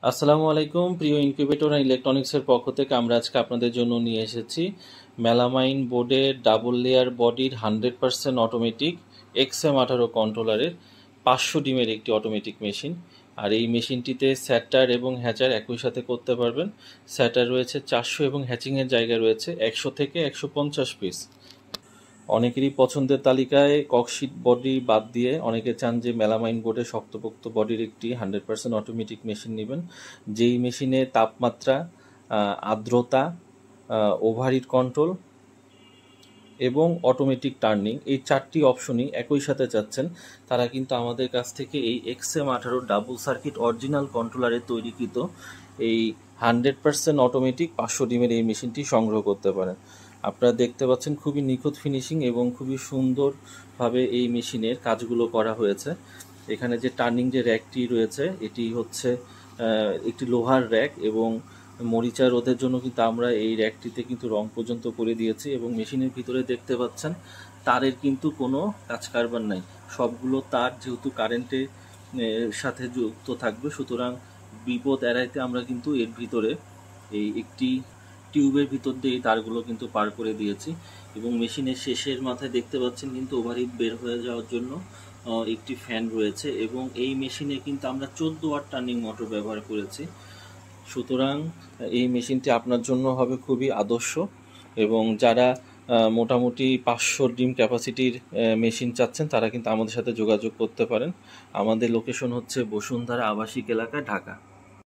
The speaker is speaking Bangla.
আসসালামু আলাইকুম প্রিয় ইনকিউবেটর অ্যান্ড ইলেকট্রনিক্সের পক্ষ থেকে আমরা আজকে আপনাদের জন্য নিয়ে এসেছি মেলামাইন বোর্ডের ডাবল লেয়ার বডির 100% অটোমেটিক XM18 কন্ট্রোলারের 500 ডিমের একটি অটোমেটিক মেশিন। আর এই মেশিনটিতে স্যাটার এবং হ্যাচার একই সাথে করতে পারবেন। স্যাটার রয়েছে 400 এবং হ্যাচিংয়ের জায়গা রয়েছে 100 থেকে 150 পিস। অনেকেরই পছন্দের তালিকায় ককশিট বডি বাদ দিয়ে অনেকে চান যে মেলামাইন বোর্ডে শক্তপোক্ত বডির একটি 100% অটোমেটিক মেশিন নেবেন, যেই মেশিনে তাপমাত্রা, আর্দ্রতা, ওভারহিট কন্ট্রোল এবং অটোমেটিক টার্নিং এই চারটি অপশনই একই সাথে চাচ্ছেন। তারা কিন্তু আমাদের কাছ থেকে এই XM18 ডাবল সার্কিট অরিজিনাল কন্ট্রোলারে তৈরিকৃত এই 100% অটোমেটিক 500 ডিমের এই মেশিনটি সংগ্রহ করতে পারেন। আপনারা দেখতে পাচ্ছেন খুবই নিখুঁত ফিনিশিং এবং খুবই সুন্দরভাবে এই মেশিনের কাজগুলো করা হয়েছে। এখানে যে টার্নিং যে র্যাকটি রয়েছে এটি হচ্ছে একটি লোহার র্যাক, এবং মরিচা রোধের জন্য কিন্তু আমরা এই র্যাকটিতে কিন্তু রং পর্যন্ত করে দিয়েছি। এবং মেশিনের ভিতরে দেখতে পাচ্ছেন তারের কিন্তু কোনো কাজ কারবার নাই, সবগুলো তার যেহেতু কারেন্টের সাথে যুক্ত থাকবে, সুতরাং বিপদ এড়াইতে আমরা কিন্তু এর ভিতরে এই একটি টিউবের ভিতর দিয়ে এই তারগুলো কিন্তু পার করে দিয়েছি। এবং মেশিনের শেষের মাথায় দেখতে পাচ্ছেন কিন্তু ওভারহিট বের হয়ে যাওয়ার জন্য একটি ফ্যান রয়েছে, এবং এই মেশিনে কিন্তু আমরা 14 ওয়াট টার্নিং মোটর ব্যবহার করেছি। সুতরাং এই মেশিনটি আপনার জন্য হবে খুবই আদর্শ। এবং যারা মোটামুটি 500 ডিম ক্যাপাসিটির মেশিন চাচ্ছেন তারা কিন্তু আমাদের সাথে যোগাযোগ করতে পারেন। আমাদের লোকেশন হচ্ছে বসুন্ধরা আবাসিক এলাকা, ঢাকা।